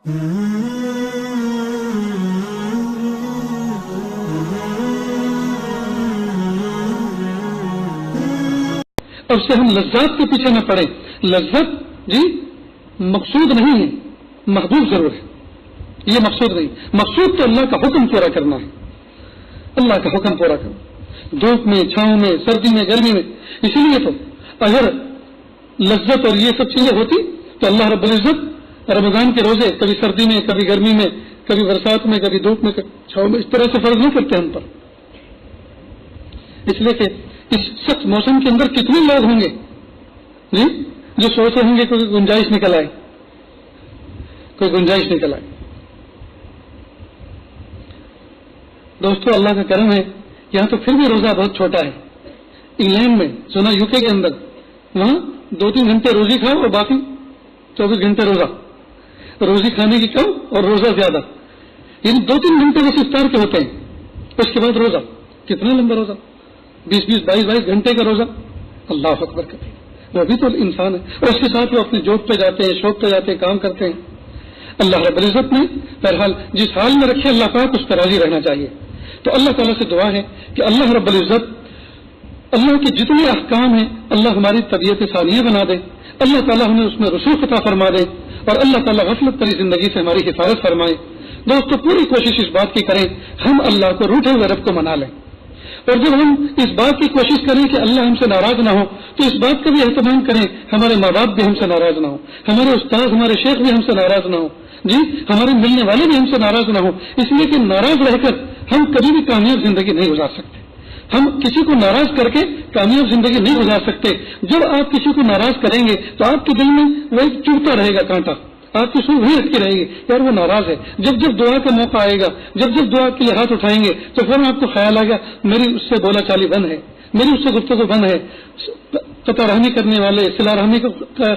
اب سے ہم لذات کے پیچھے نہ پڑیں. لذت جی مقصود نہیں ہے، محبوب ضرور ہے. یہ مقصود نہیں، مقصود تو اللہ کا حکم پورا کرنا ہے. اللہ کا حکم پورا کرنا، دھوپ میں، چھاؤں میں، سردی میں، گرمی میں. اسی لیے تو اگر لذت اور یہ سب چیزیں ہوتی تو اللہ رب العزت رمضان کے روزے کبھی سردی میں، کبھی گرمی میں، کبھی برسات میں، کبھی دھوپ میں، کبھی چھاؤں میں، اس طرح سے فرض نہیں کرتے ہم پر. اس لیے کہ اس سخت موسم کے اندر کتنے لوگ ہوں گے جی جو سوچ رہے ہوں گے کوئی گنجائش نکل آئے، کوئی گنجائش نکل آئے. دوستو اللہ کا کرم ہے، یہاں تو پھر بھی روزہ بہت چھوٹا ہے. انگلینڈ میں سنا یو کے اندر وہاں 2-3 گھنٹے روزی کھاؤ اور باقی 24 گھنٹے روزہ. روزی کھانے کی کم اور روزہ زیادہ، یعنی 2-3 گھنٹے بس افطار کے ہوتے ہیں، اس کے بعد روزہ. کتنا لمبا روزہ، 20-20 22-22 گھنٹے کا روزہ. اللہ اکبر کرتے وہ بھی تو انسان ہے، اور اس کے ساتھ وہ اپنے جاب پہ جاتے ہیں، شوق پہ جاتے ہیں، کام کرتے ہیں. اللہ رب العزت نے بہرحال جس حال میں رکھے اللہ پاک اس پر راضی رہنا چاہیے. تو اللہ تعالیٰ سے دعا ہے کہ اللہ رب العزت اللہ کے جتنے احکام ہیں اللہ ہماری طبیعت ثانیہ بنا دے، اللہ تعالیٰ ہمیں اس میں رسوخ عطا فرما دے، اور اللہ تعالیٰ غفلت بھری زندگی سے ہماری حفاظت فرمائے. دوستو پوری کوشش اس بات کی کریں ہم اللہ کو روٹھے ہوئے رب کو منا لیں. اور جب ہم اس بات کی کوشش کریں کہ اللہ ہم سے ناراض نہ ہو تو اس بات کا بھی اہتمام کریں ہمارے ماں باپ بھی ہم سے ناراض نہ ہو، ہمارے استاد ہمارے شیخ بھی ہم سے ناراض نہ ہو، جی ہمارے ملنے والے بھی ہم سے ناراض نہ ہو. اس لیے کہ ناراض رہ کر ہم کبھی بھی کامیاب زندگی نہیں گزار سکتے. ہم کسی کو ناراض کر کے کامیاب زندگی نہیں گزار سکتے. جب آپ کسی کو ناراض کریں گے تو آپ کے دل میں وہ ایک چبھتا رہے گا کانٹا، آپ کی سوچ وہی اٹکی رہے گی یار وہ ناراض ہے. جب جب دعا کا موقع آئے گا، جب جب دعا کے لیے ہاتھ اٹھائیں گے تو پھر آپ کو خیال آئے گا میری اس سے بولا چالی بند ہے، میری اس سے گفتگو بند ہے. قطع رحمی کرنے والے، صلہ رحمی کا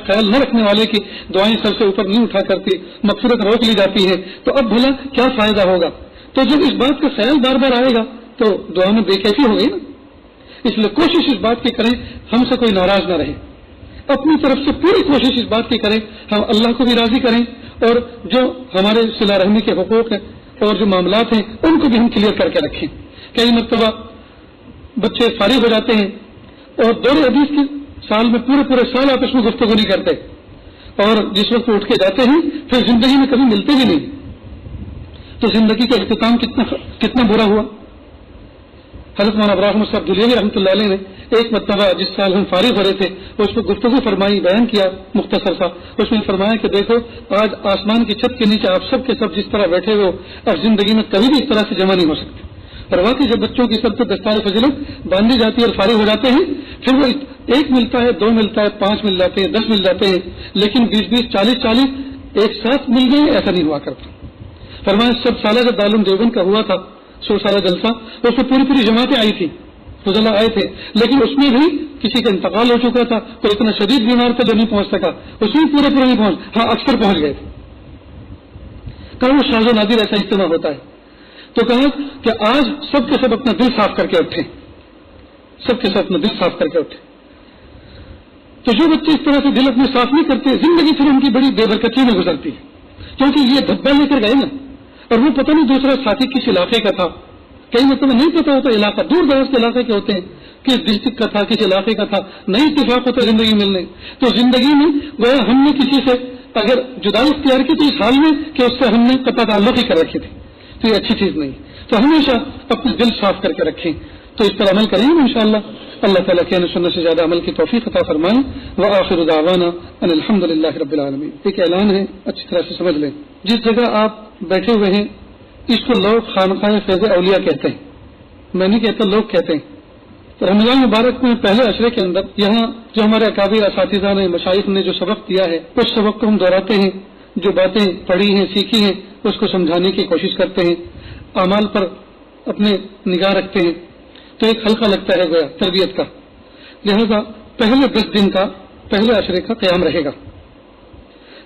خیال نہ رکھنے والے کی دعائیں سر سے اوپر نہیں اٹھا کرتی، مغفرت روک لی جاتی ہے. تو اب بھلا کیا فائدہ ہوگا؟ تو جب اس بات کا خیال بار بار آئے گا تو دعا میں بے کیفی ہوگی نا. اس لیے کوشش اس بات کی کریں ہم سے کوئی ناراض نہ رہے. اپنی طرف سے پوری کوشش اس بات کی کریں ہم اللہ کو بھی راضی کریں، اور جو ہمارے صلہ رحمی کے حقوق ہیں اور جو معاملات ہیں ان کو بھی ہم کلیئر کر کے رکھیں. کئی مرتبہ بچے فارغ ہو جاتے ہیں اور دور حدیث کے سال میں پورے سال آپس میں گفتگو نہیں کرتے، اور جس وقت اٹھ کے جاتے ہیں پھر زندگی میں کبھی ملتے بھی نہیں. تو زندگی کا اختتام کتنا برا ہوا. حضرت مولانا ابراہیم صاحب دلیمی رحمۃ اللہ علیہ نے ایک مرتبہ جس سال ہم فارغ ہو رہے تھے اس میں گفتگو فرمائی، بیان کیا مختصر سا. اس میں فرمایا کہ دیکھو آج آسمان کی چھت کے نیچے آپ سب کے سب جس طرح بیٹھے ہوئے ہو اب زندگی میں کبھی بھی اس طرح سے جمع نہیں ہو سکتے. اور واقعی جب بچوں کی سب کو دستار فضیلت باندھی جاتی ہے اور فارغ ہو جاتے ہیں پھر وہ 1 ملتا ہے، 2 ملتا ہے، 5 مل جاتے ہیں، 10 مل جاتے ہیں، لیکن 20-20 40-40 ایک ساتھ مل گئے ایسا نہیں ہوا کرتا. فرمایا سب سالہ جب دارالعلوم دیوبند کا ہوا تھا 100 سالہ جلسہ، اس میں پوری جماعتیں آئی تھی، فضلہ آئے تھے، لیکن اس میں بھی کسی کا انتقال ہو چکا تھا، کوئی اتنا شدید بیمار تھا جو نہیں پہنچ سکا، اس میں پورے نہیں پہنچ، ہاں اکثر پہنچ گئے تھے. کہا وہ شاذ و نادر ایسا اجتماع ہوتا ہے. تو کہا کہ آج سب کے سب اپنا دل صاف کر کے اٹھیں، سب کے سب اپنا دل صاف کر کے اٹھیں. تو جو بچے اس طرح سے دل اپنے صاف نہیں کرتے زندگی پھر ان کی بڑی بے برکتی میں گزرتی ہے، کیونکہ یہ دھبا لے کر گئے نا، اور وہ پتہ نہیں دوسرا ساتھی کس علاقے کا تھا، کئی مطلب نہیں پتا ہوتا علاقہ، دور دراز کے علاقے کے ہوتے ہیں، کس ڈسٹرکٹ کا تھا، کس علاقے کا تھا، نہیں اتفاق ہوتا زندگی ملنے. تو زندگی میں وہ ہم نے کسی سے اگر جدائی اختیار کی تو اس حال میں کہ اس سے ہم نے قطع تعلق ہی کر رکھی تھی، تو یہ اچھی چیز نہیں. تو ہمیشہ اپنے دل صاف کر کے رکھیں. تو اس پر عمل کریں گے انشاءاللہ. اللہ تعالیٰ کے سننے سے زیادہ عمل کی توفیق عطا فرمائیں. وآخر دعوانا ان الحمدللہ رب العالمین. ایک اعلان ہے اچھی طرح سے سمجھ لیں. جس جگہ آپ بیٹھے ہوئے ہیں اس کو لوگ خانقاہ فیض اولیاء کہتے ہیں، میں نہیں کہتا لوگ کہتے ہیں. تو رمضان مبارک میں پہلے عشرے کے اندر یہاں جو ہمارے اکابر اساتذہ نے، مشائخ نے جو سبق دیا ہے اس سبق کو ہم دہراتے ہیں، جو باتیں پڑھی ہیں سیکھی ہیں اس کو سمجھانے کی کوشش کرتے ہیں، اعمال پر اپنے نگاہ رکھتے ہیں. تو ایک حلقہ لگتا ہے گویا تربیت کا. لہذا پہلے 10 دن کا پہلے عشرے کا قیام رہے گا.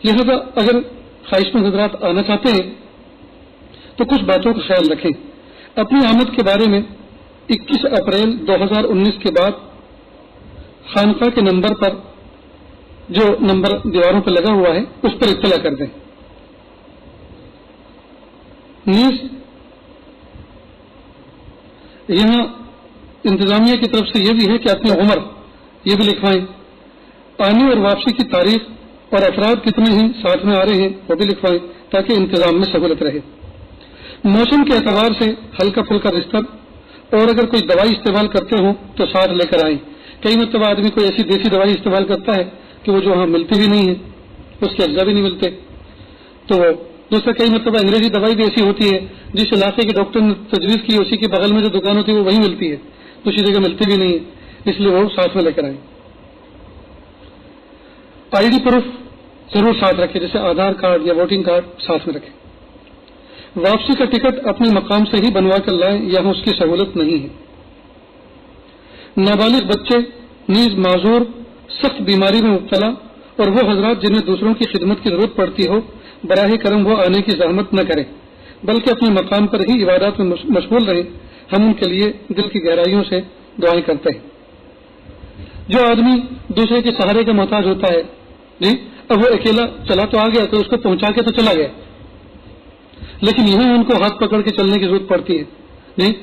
لہذا اگر خواہش مند حضرات آنا چاہتے ہیں تو کچھ باتوں کا خیال رکھیں. اپنی آمد کے بارے میں 21 اپریل 2019 کے بعد خانقاہ کے نمبر پر جو نمبر دیواروں پر لگا ہوا ہے اس پر اطلاع کر دیں. نیز یہاں انتظامیہ کی طرف سے یہ بھی ہے کہ اپنی عمر یہ بھی لکھوائیں، آنے اور واپسی کی تاریخ اور افراد کتنے ہیں ساتھ میں آ رہے ہیں وہ بھی لکھوائیں تاکہ انتظام میں سہولت رہے۔ موسم کے اعتبار سے ہلکا پھلکا رستہ اور اگر کوئی دوائی استعمال کرتے ہوں تو ساتھ لے کر آئیں۔ کئی مرتبہ آدمی کوئی ایسی دیسی دوائی استعمال کرتا ہے کہ وہ جو وہاں ملتی بھی نہیں ہے، اس کے اجزا بھی نہیں ملتے، تو دوسرا کئی مرتبہ انگریزی دوائی بھی ایسی ہوتی ہے جس علاقے کے ڈاکٹر نے تجویز کی اسی کے بغل میں جو دکان ہوتی ہے وہ وہیں ملتی ہے، دوسری جگہ ملتی بھی نہیں ہے، اس لیے وہ ساتھ میں لے کر آئیں۔ آئی ڈی پروف ضرور ساتھ رکھیں، جیسے آدھار کارڈ یا ووٹنگ کارڈ ساتھ میں رکھیں۔ واپسی کا ٹکٹ اپنے مقام سے ہی بنوا کر لائیں، یہاں اس کی سہولت نہیں ہے۔ نابالغ بچے نیز معذور، سخت بیماری میں مبتلا اور وہ حضرات جنہیں دوسروں کی خدمت کی ضرورت پڑتی ہو براہ کرم وہ آنے کی زحمت نہ کریں بلکہ اپنے مقام پر ہی عبادات میں مشغول رہیں۔ ہم ان کے لیے دل کی گہرائیوں سے دعائیں کرتے ہیں۔ جو آدمی دوسرے کے سہارے کا محتاج ہوتا ہے، جی اب وہ اکیلا چلا تو آ گیا تو اس کو پہنچا کے تو چلا گیا، لیکن یہاں ان کو ہاتھ پکڑ کے چلنے کی ضرورت پڑتی ہے، نہیں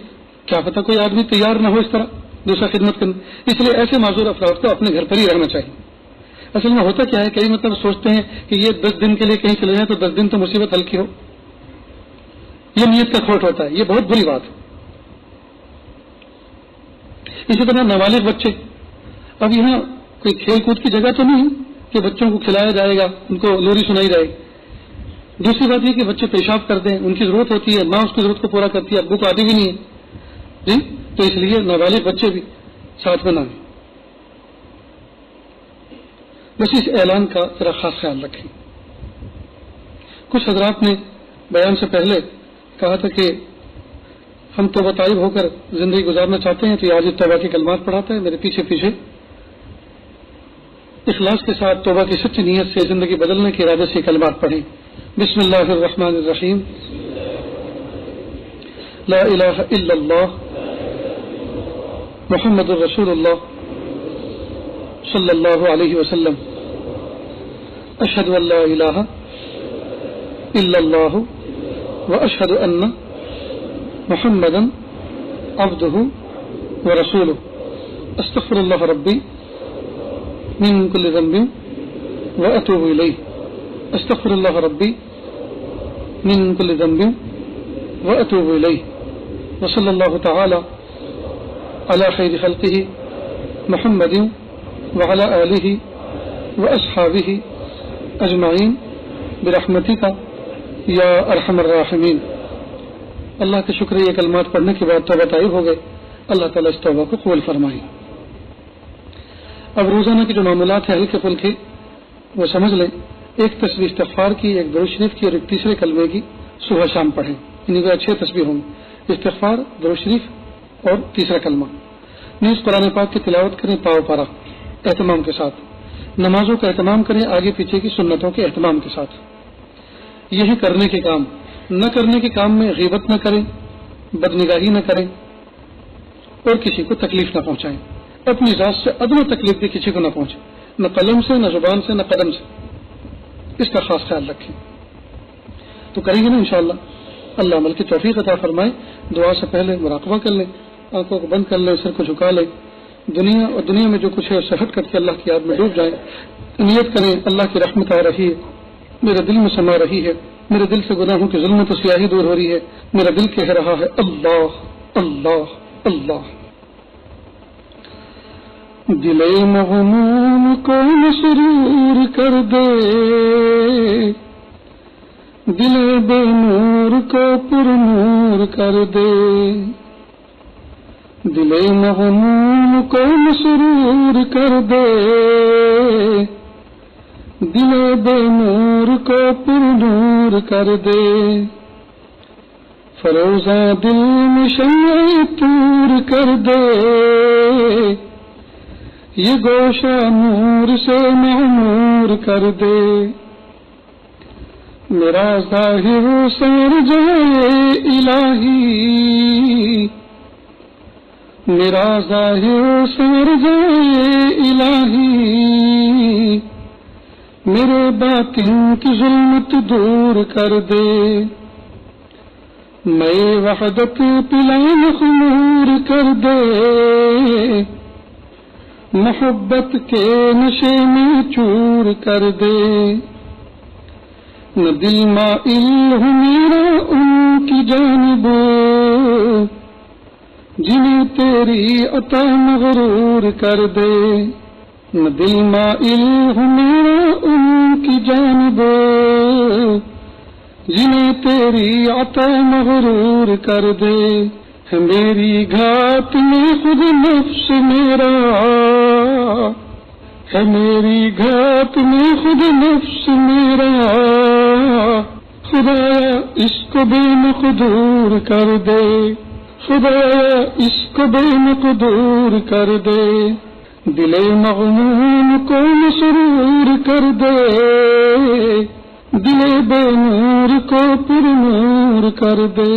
کیا پتہ کوئی آدمی تیار نہ ہو اس طرح دوسرا خدمت کرنے، اس لیے ایسے معذور افراد کو اپنے گھر پر ہی رہنا چاہیے۔ اصل میں ہوتا کیا ہے، کئی مطلب سوچتے ہیں کہ یہ 10 دن کے لیے کہیں چلے جائیں تو 10 دن تو مصیبت ہلکی ہو، یہ نیت کا کھوٹ ہوتا ہے، یہ بہت بری بات ہے۔ اسی طرح نابالغ بچے، اب یہاں کوئی کھیل کود کی جگہ تو نہیں کہ بچوں کو کھلایا جائے گا، ان کو لوری سنائی جائے گی۔ دوسری بات یہ کہ بچے پیشاب کر دیں، ان کی ضرورت ہوتی ہے، ماں اس کی ضرورت کو پورا کرتی ہے، ابو کو آتی بھی نہیں ہے، جی تو اس لیے نابالغ بچے بھی ساتھ میں نہ آئیں۔ بس اس اعلان کا ذرا خاص خیال رکھیں۔ کچھ حضرات نے بیان سے پہلے کہا تھا کہ ہم توبہ طائب ہو کر زندگی گزارنا چاہتے ہیں، تو یہ آج توبہ کے کلمات پڑھاتا ہے، میرے پیچھے پیچھے اخلاص کے ساتھ توبہ کی سچی نیت سے زندگی بدلنے کے ارادے سے کلمات پڑھیں۔ بسم اللہ الرحمن الرحیم، لا الہ الا اللہ محمد الرسول اللہ صلی اللہ علیہ وسلم، اشہد ان لا الہ الا اللہ واشہد ان محمدا عبدہ ورسولہ، استغفر اللہ ربی من کل ذنب واتوب الیہ، استغفر اللہ ربی من کل ذنب واتوب الیہ، وصلی اللہ تعالی علی خیر خلقہ محمد وعلی آلہ واصحابہ اجمعین برحمتک یا ارحم الراحمین۔ اللہ کا شکر، یہ کلمات پڑھنے کے بعد توبہ طائب ہو گئے، اللہ تعالیٰ اس توبہ کو قبول فرمائے۔ اب روزانہ کے جو معاملات ہیں ہلکے پھلکے وہ سمجھ لیں، ایک تسبیح استغفار کی، ایک درود شریف کی اور ایک تیسرے کلمے کی صبح شام پڑھیں، انہیں کو 6 تسبیح ہوں گے، استغفار، درود شریف اور تیسرا کلمہ۔ نیز قرآن پاک کی تلاوت کریں پاؤ پارا اہتمام کے ساتھ، نمازوں کا اہتمام کریں آگے پیچھے کی سنتوں کے اہتمام کے ساتھ۔ یہی کرنے کے کام، نہ کرنے کے کام میں غیبت نہ کریں، بدنگاہی نہ کریں اور کسی کو تکلیف نہ پہنچائیں، اپنی ذات سے ادنی تکلیف بھی کسی کو نہ پہنچے، نہ قلم سے، نہ زبان سے، نہ قدم سے، اس کا خاص خیال رکھیں۔ تو کریں گے نا انشاءاللہ، اللہ عمل کی توفیق عطا فرمائے۔ دعا سے پہلے مراقبہ کر لیں، آنکھوں کو بند کر لیں، سر کو جھکا لیں، دنیا میں جو کچھ ہے اس سے ہٹ کر کے اللہ کی یاد میں ڈوب جائیں، نیت کریں اللہ کی رحمت آ رہی ہے، میرے دل میں سما رہی ہے، میرے دل سے گناہوں کی ظلمت و سیاہی دور ہو رہی ہے، میرا دل کہہ رہا ہے اللہ اللہ اللہ۔ دل مغموم کو مسرور کر دے، دل بے نور کو پر نور کر دے، دل مغموم کو مسرور کر دے، دل بے نور کو پر نور کر دے، فروزہ دل میں شمع طور کر دے، یہ گوشہ نور سے معمور کر دے، میرا ظاہر سر جائے الہی، میرا ظاہر سر جائے الہی، میرے باطن کی ظلمت دور کر دے، میں وحدت پلان خمور کر دے، محبت کے نشے میں چور کر دے، نہ دل مائل ہوں میرا ان کی جانب جنہیں تیری عطا مغرور کر دے، نہ دل مائل ہوں میرا ان کی جانب جنہیں تیری عطا مغرور کر دے، ہے میری گھات میں خود نفس میرا، ہے میری گھات میں خود نفس میرا، خدایا اس کو بے مقدور کر دے، خدایا اس کو بے مقدور کر دے، دل مغموم کو مسرور کر دے، دل بے نور کو پر نور کر دے،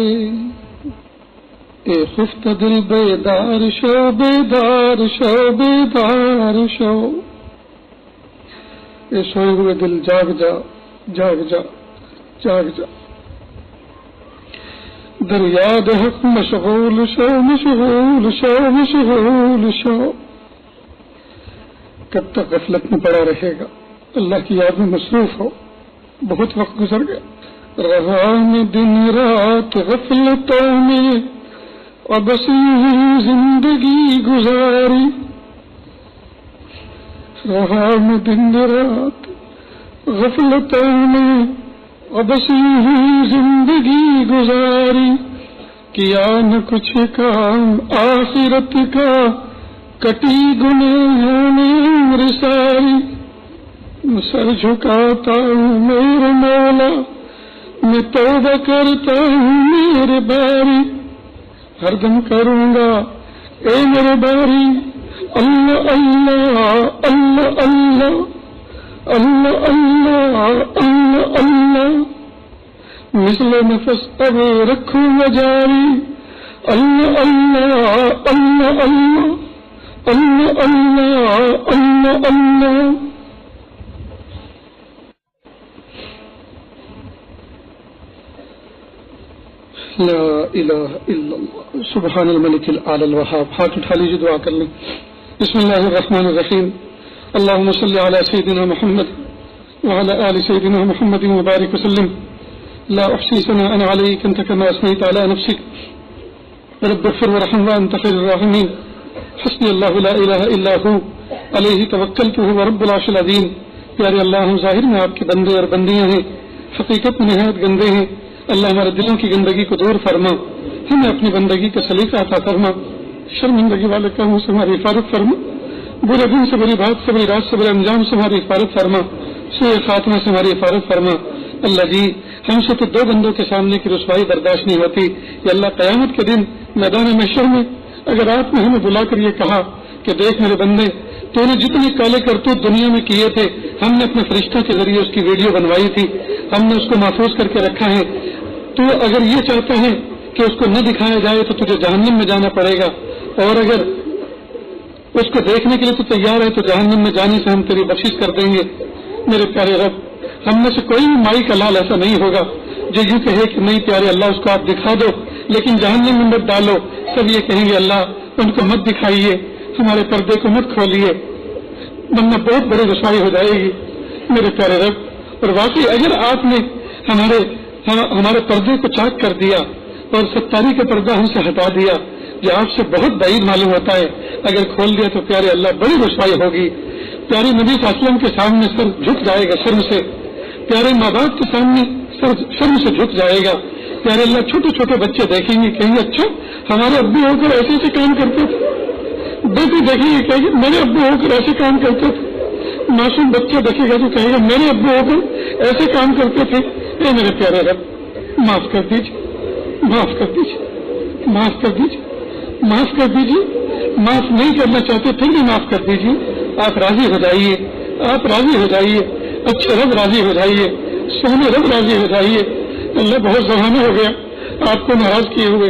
اے خفت دل بیدار شو بیدار شو بیدار شو، اے سوئے ہوئے دل جاگ جا جاگ جا جاگ جا، دریاد حق مشغول شو مشغول شو مشغول شو، کب تک غفلت میں پڑا رہے گا، اللہ کی یاد میں مصروف ہو، بہت وقت گزر گیا، رہا میں دن رات غفلتوں میں اور بس یوں زندگی گزاری، رہا میں دن رات غفلتوں میں اور بس یوں زندگی گزاری، کیا نہ کچھ کام آخرت کا، کٹی گناہوں میں عمر ساری، سر جھکاتا ہوں میرے مولا، میں توبہ کرتا ہوں میرے باری، ہر دم کروں گا اے میرے باری، اللہ اللہ اللہ اللہ اللہ اللہ اللہ اللہ، مثل نفس اب رکھوں گا جاری، اللہ اللہ اللہ اللہ اللہ اللہ اللہ اللہ۔ لا الہ الا اللہ، سبحان الملک الاعلی الوہاب۔ ہاتھ اٹھا لیجیے، دعا کر لیں۔ بسم اللہ الرحمن الرحیم، اللہم صلی علی سیدنا محمد وعلی آل سیدنا محمد وبارک وسلم، لا احصی ثناء علیک انت کما اثنیت علی نفسک، رب اغفر وارحم وانت خیر الراحمین، حسبی اللہ لا الہ الا ہو علیہ توکلت وهو رب العرش العظیم۔ پیارے اللہ، ہم ظاہر میں آپ کے بندے اور بندیاں ہیں، حقیقت میں نہایت گندے ہیں، اللہ ہمارے دلوں کی گندگی کو دور فرما، ہمیں اپنی بندگی کا سلیقہ عطا فرما، شرمندگی والے کاموں سے ہماری حفاظت فرما، برے دن سے بری بات سے بری رات سے برے انجام سے ہماری حفاظت فرما، سوء خاتمہ سے ہماری حفاظت فرما۔ اللہ جی، ہم سے تو دو بندوں کے سامنے کی رسوائی برداشت نہیں ہوتی، یا اللہ قیامت کے دن میدان محشر میں اگر آپ نے ہمیں بلا کر یہ کہا کہ دیکھ میرے بندے، تو نے جتنے کالے کرتوت دنیا میں کیے تھے، ہم نے اپنے فرشتوں کے ذریعے اس کی ویڈیو بنوائی تھی، ہم نے اس کو محفوظ کر کے رکھا ہے، تو اگر یہ چاہتا ہے کہ اس کو نہ دکھایا جائے تو تجھے جہنم میں جانا پڑے گا، اور اگر اس کو دیکھنے کے لیے تو تیار ہے تو جہنم میں جانے سے ہم تیری بخشش کر دیں گے۔ میرے پیارے رب، ہم میں سے کوئی بھی مائی کا لال ایسا نہیں ہوگا جو یوں کہے کہ نہیں پیارے اللہ اس کو آپ دکھا دو لیکن جہنم میں مت ڈالو، سب یہ کہیں گے اللہ ان کو مت دکھائیے، ہمارے پردے کو مت کھولیے، ورنہ بہت بڑی رسوائی ہو جائے گی۔ میرے پیارے رب، اور واقعی اگر آپ نے ہمارے پردے کو چاک کر دیا اور ستاری کا پردہ ہم سے ہٹا دیا، جو آپ سے بہت بعید معلوم ہوتا ہے، اگر کھول دیا تو پیارے اللہ بڑی رسوائی ہوگی۔ پیارے نبی صلی اللہ علیہ وسلم کے سامنے سر جھک جائے گا شرم سے، پیارے ماں باپ کے سامنے سر شرم سے جھک جائے گا۔ پیارے اللہ، چھوٹے چھوٹے بچے دیکھیں گے، کہیں گے اچھا ہمارے ابو ہو کر ایسے ایسے کام کرتے تھے، بیٹی دیکھیں گے کہیں گے میرے ابو ہو کر ایسے کام کرتے تھے، معصوم بچہ دیکھے گا تو کہے گا میرے ابو ہو کر ایسے کام کرتے تھے۔ اے میرے پیارے رب، معاف کر دیجیے، معاف کر دیجیے، معاف کر دیجیے، معاف کر دیجیے، معاف نہیں کرنا چاہتے پھر بھی معاف کر دیجیے۔ آپ راضی ہو جائیے، آپ راضی ہو جائیے، اچھے رب راضی ہو جائیے، سونے رب راضی ہو جائیے۔ اللہ بہت زمانے ہو گیا آپ کو ناراض کیے ہوئے،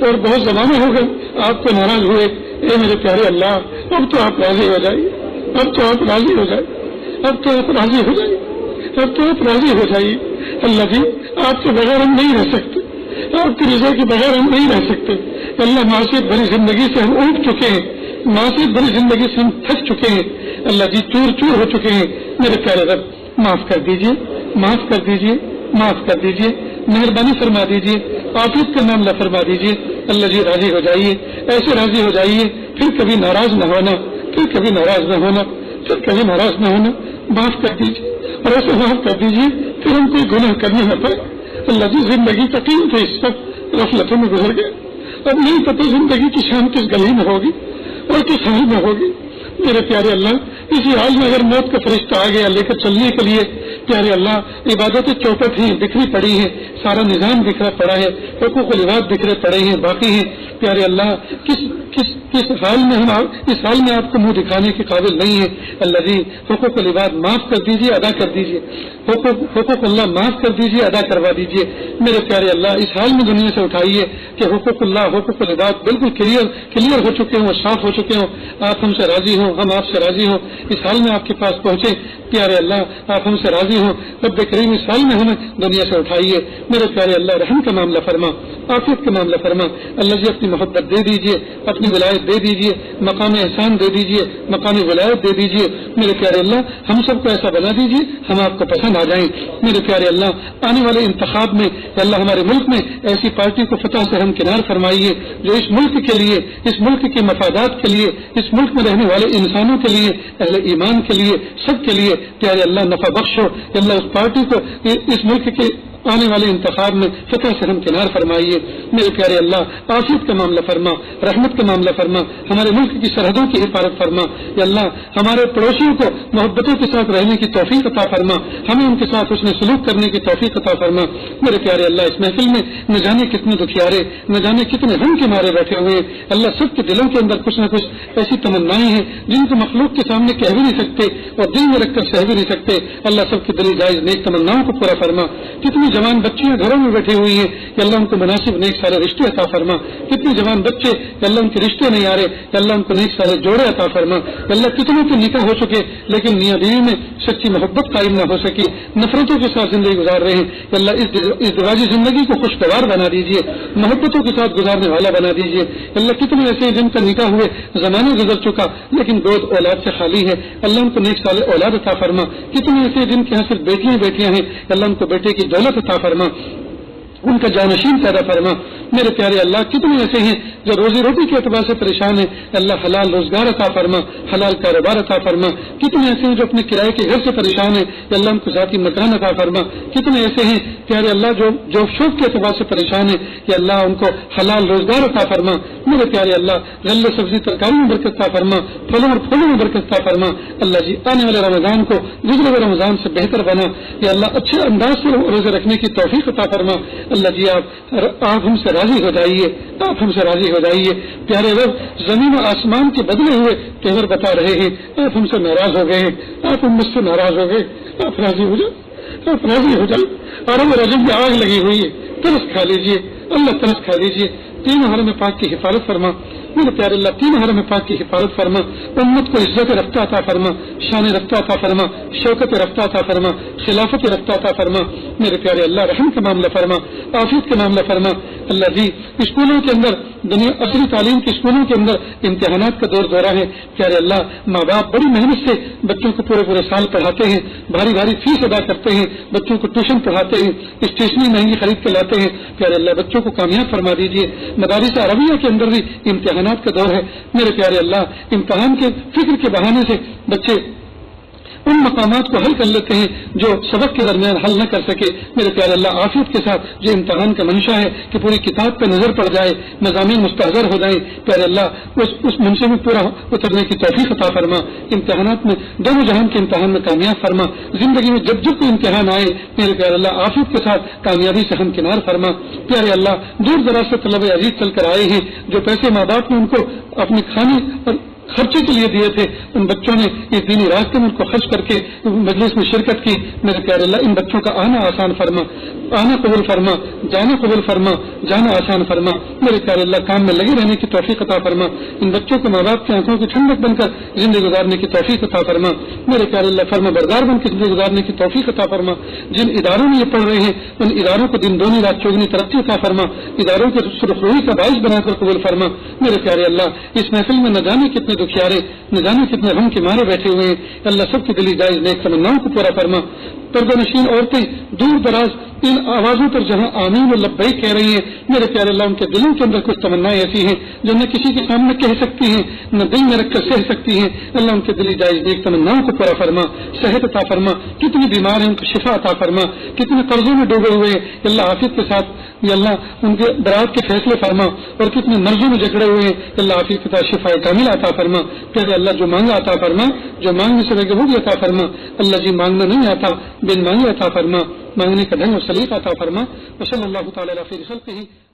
اور بہت زمانے ہو گئے آپ کو ناراض ہوئے۔ اے میرے پیارے اللہ، اب تو آپ راضی ہو جائیے، اب تو آپ راضی ہو جائیے، اب تو آپ راضی ہو جائیے، اب تو آپ راضی ہو جائیے۔ اللہ جی، آپ کے بغیر ہم نہیں رہ سکتے، آپ کی رضا کے بغیر ہم نہیں رہ سکتے. اللہ معاشیت بھری زندگی سے ہم اٹھ چکے ہیں, معاشیت بھری زندگی سے ہم تھک چکے ہیں. اللہ جی چور چور ہو چکے ہیں. میرے پیارے رب معاف کر دیجیے, معاف کر دیجیے, معاف کر دیجیے, مہربانی فرما دیجیے, عافیت کا معاملہ فرما دیجیے. اللہ جی راضی ہو جائیے, ایسے راضی ہو جائیے پھر کبھی ناراض نہ ہونا, پھر کبھی ناراض نہ ہونا, پھر کبھی ناراض نہ ہونا. معاف کر دیجیے اور ایسے معاف کر دیجیے پھر ہم کوئی گناہ کرنے نہ پڑے. اللہ جی زندگی کا قیمتی حصہ غفلتوں میں گزر گیا. اب نہیں پتہ زندگی کی شام کس گلی میں ہوگی اور کس حال میں ہوگی. میرے پیارے اللہ اسی حال میں اگر موت کا فرشتہ آ گیا لے کر چلنے کے لیے, پیارے اللہ عبادتیں چوپٹ ہیں, بکھری پڑی ہیں, سارا نظام بکھرا پڑا ہے, حقوق و لباس بکھرے پڑے ہیں, باقی ہیں. پیارے اللہ کس حال میں ہم اس حال میں آپ کو منہ دکھانے کے قابل نہیں ہے. اللہ جی حقوق و لباس معاف کر دیجیے, ادا کر دیجیے. حقوق اللہ معاف کر دیجیے, ادا کروا دیجیے. میرے پیارے اللہ اس حال میں دنیا سے اٹھائیے کہ حقوق اللہ حقوق و لباس بالکل کلیئر ہو چکے ہوں, صاف ہو چکے ہوں. آپ ہم سے راضی ہوں, ہم آپ سے راضی ہوں. اس حال میں آپ کے پاس پہنچے. پیارے اللہ آپ ہم سے راضی ہوں. رب کریم اس حال میں ہمیں دنیا سے اٹھائیے. میرے پیارے اللہ رحم کا معاملہ فرما, عافیت کا معاملہ فرما. اللہ جی اپنی محبت دے دیجیے, اپنی ولایت دے دیجیے, مقام احسان دے دیجیے, مقام ولایت دے دیجیے. میرے پیارے اللہ ہم سب کو ایسا بنا دیجیے ہم آپ کو پسند آ جائیں. میرے پیارے اللہ آنے والے انتخاب میں اللہ ہمارے ملک میں ایسی پارٹی کو فتح سے ہمکنار فرمائیے جو اس ملک کے لیے, اس ملک کے مفادات کے لیے, اس ملک میں رہنے والے انسانوں کے لیے, اہل ایمان کے لیے, سب کے لیے پیارے اللہ نفع بخش ہو. اللہ اس پارٹی کو اس ملک کے آنے والے انتخاب میں فتح سے ہمکنار فرمائیے. میرے پیارے اللہ عافیت کا معاملہ فرما, رحمت کا معاملہ فرما, ہمارے ملک کی سرحدوں کی حفاظت فرما. یا اللہ ہمارے پڑوسیوں کو محبتوں کے ساتھ رہنے کی توفیق عطا فرما, ہمیں ان کے ساتھ حسن سلوک کرنے کی توفیق عطا فرما. میرے پیارے اللہ اس محفل میں نہ جانے کتنے دکھیارے, نہ جانے کتنے غم کے مارے بیٹھے ہوئے ہیں. اللہ سب کے دلوں کے اندر کچھ نہ کچھ ایسی تمنائیں ہیں جن کو مخلوق کے سامنے کہہ بھی نہیں سکتے اور دل میں رکھ کر سہ بھی نہیں سکتے. اللہ سب کی دلی جائز نیک تمناؤں کو پورا فرما. کتنی جوان بچیاں گھروں میں بیٹھی ہوئی ہیں کہ اللہ ان کو مناسب نیک سارے رشتے عطا فرما. کتنے جوان بچے کہ اللہ ان کے رشتے نہیں آ رہے, کہ اللہ ان کو نیک سارے جوڑے عطا فرما. اللہ کتنوں کے نکاح ہو چکے لیکن میاں بیوی میں سچی محبت قائم نہ ہو سکی, نفرتوں کے ساتھ زندگی گزار رہے ہیں. کہ اللہ اس ازدواجی زندگی کو خوشگوار بنا دیجیے, محبتوں کے ساتھ گزارنے والا بنا دیجیے. اللہ کتنے ایسے جن کا نکاح ہوئے زمانے گزر چکا لیکن گود اولاد سے خالی ہے, اللہ ان کو نیک سال اولاد عطا فرما. کتنے ایسے جن کے یہاں صرف بیٹیاں ہیں, اللہ ان کو بیٹے کی دولت عطا فرما, ان کا جانشین پیدا فرما. میرے پیارے اللہ کتنے ایسے ہیں جو روزی روٹی کے اعتبار سے پریشان ہیں, اللہ حلال روزگار عطا فرما, حلال کاروبار عطا فرما. کتنے ایسے ہیں جو اپنے کرائے کے گھر سے پریشان ہیں, اللہ ان کو ذاتی مکان عطا فرما. کتنے ایسے ہیں پیارے اللہ جو شوق کے اعتبار سے پریشان ہیں, کہ اللہ ان کو حلال روزگار عطا فرما. میرے پیارے اللہ غلہ سبزی ترکاری میں برکت عطا فرما, پھلوں اور پھولوں میں برکت عطا فرما. اللہ جی آنے والے رمضان کو گزرے ہوئے رمضان سے بہتر بنا. یا اللہ اچھے انداز سے روزے رکھنے کی توفیق عطا فرما. اللہ جی آپ ہم سے راضی ہو جائیے, آپ ہم سے راضی ہو جائیے. پیارے رب زمین و آسمان کے بدلے ہوئے تیور بتا رہے ہیں, آپ ہم سے ناراض ہو گئے ہیں, آپ ہم مجھ سے ناراض ہو گئے, آپ راضی ہو جائیں, آپ راضی ہو جائیں. اور ہم رجب میں آگ لگی ہوئی ہے, ترس کھا لیجیے, اللہ ترس کھا لیجیے. تین حرم پاک کی حفاظت فرما. میرے پیارے اللہ تین حرم پاک کی حفاظت فرما. امت کو عزت رفتہ عطا فرما, شان رفتہ عطا فرما, شوکت رفتہ عطا فرما, خلافت رفتہ عطا فرما. میرے پیارے اللہ رحم کا معاملہ فرما, عافیت کا معاملہ فرما. اللہ جی اسکولوں کے اندر دنیا اصلی تعلیم کے اسکولوں کے اندر امتحانات کا دورہ ہے. پیارے اللہ ماں باپ بڑی محنت سے بچوں کو پورے سال پڑھاتے ہیں, بھاری فیس ادا کرتے ہیں, بچوں کو ٹیوشن پڑھاتے ہیں, اسٹیشنری مہنگی خرید کے لاتے ہیں. پیارے اللہ بچوں کو کامیاب فرما دیجیے. مدارس عربیہ کے اندر بھی امتحانات کا دور ہے. میرے پیارے اللہ امتحان کے فکر کے بہانے سے بچے ان مقامات کو حل کر لیتے ہیں جو سبق کے درمیان حل نہ کر سکے. میرے پیارے اللہ عافیت کے ساتھ جو امتحان کا منشا ہے کہ پوری کتاب پہ نظر پڑ جائے, مضامین مستحضر ہو جائیں, پیارے اللہ اس منشے میں پورا اترنے کی توفیق عطا فرما. امتحانات میں دونوں جہان کے امتحان میں کامیاب فرما. زندگی میں جب کوئی امتحان آئے میرے پیارے اللہ عافیت کے ساتھ کامیابی سے ہمکنار فرما. پیارے اللہ دور دراز سے طلبہ عزیز چل کر آئے ہیں, جو پیسے ماں باپ نے ان کو اپنے کھانے اور خرچے کے لیے دیے تھے، ان بچوں نے یہ دینی راستے میں ان کو خرچ کر کے مجلس میں شرکت کی. میرے پیارے اللہ ان بچوں کا آنا آسان فرما، آنا قبول فرما، جانا قبول فرما، جانا آسان فرما. میرے پیارے اللہ کام میں لگے رہنے کی توفیق عطا فرما. ان بچوں کو ماں باپ کی آنکھوں کی ٹھنڈک بن کر زندگی گزارنے کی توفیق عطا فرما. میرے پیارے اللہ فرما بردار بن کے زندگی گزارنے کی توفیق عطا فرما. جن اداروں میں یہ پڑھ رہے ہیں ان اداروں کو دن دونی رات چوگنی ترقی عطا فرما. اداروں کے سرخروئی کا باعث بنا کر قبول فرما. میرے پیارے اللہ اس محفل میں نہ جانے کتنے دکھیارے، نہ جانے کتنے غم کے مارے بیٹھے ہوئے ہیں. اللہ سب کی دلی جائز نیک تمناؤں کو پورا فرما. پردہ نشین عورتیں دور دراز ان آوازوں پر جہاں آمین و لبیک کہہ رہی ہیں، میرے پیارے اللہ ان کے دلوں کے اندر کچھ تمنائیں ایسی ہیں جو نہ کسی کے سامنے کہہ سکتی ہیں نہ دل میں رکھ کر سہ سکتی ہیں. اللہ ان کے دلی جائز نیک تمناؤں کو پورا فرما، صحت عطا فرما. کتنی بیمار ہیں ان کو شفا عطا فرما، کتنے قرضوں میں ڈوبے ہوئے ہیں اللہ عافیت کے ساتھ یا اللہ ان کے برات کے فیصلے فرما، اور کتنے مرضوں میں جکڑے ہوئے ہیں اللہ عافیت کے ساتھ شفا کامل عطا فرما. پیارے اللہ جو مانگا عطا فرما، جو مانگنے سے لگے وہ بھی عطا فرما. اللہ جی مانگنا نہیں آتا بن مانگے عطا فرما، مانگنے کا ڈھنگ اور سلیقہ عطا فرما. وصلی اللہ تعالی علی خیر خلقہ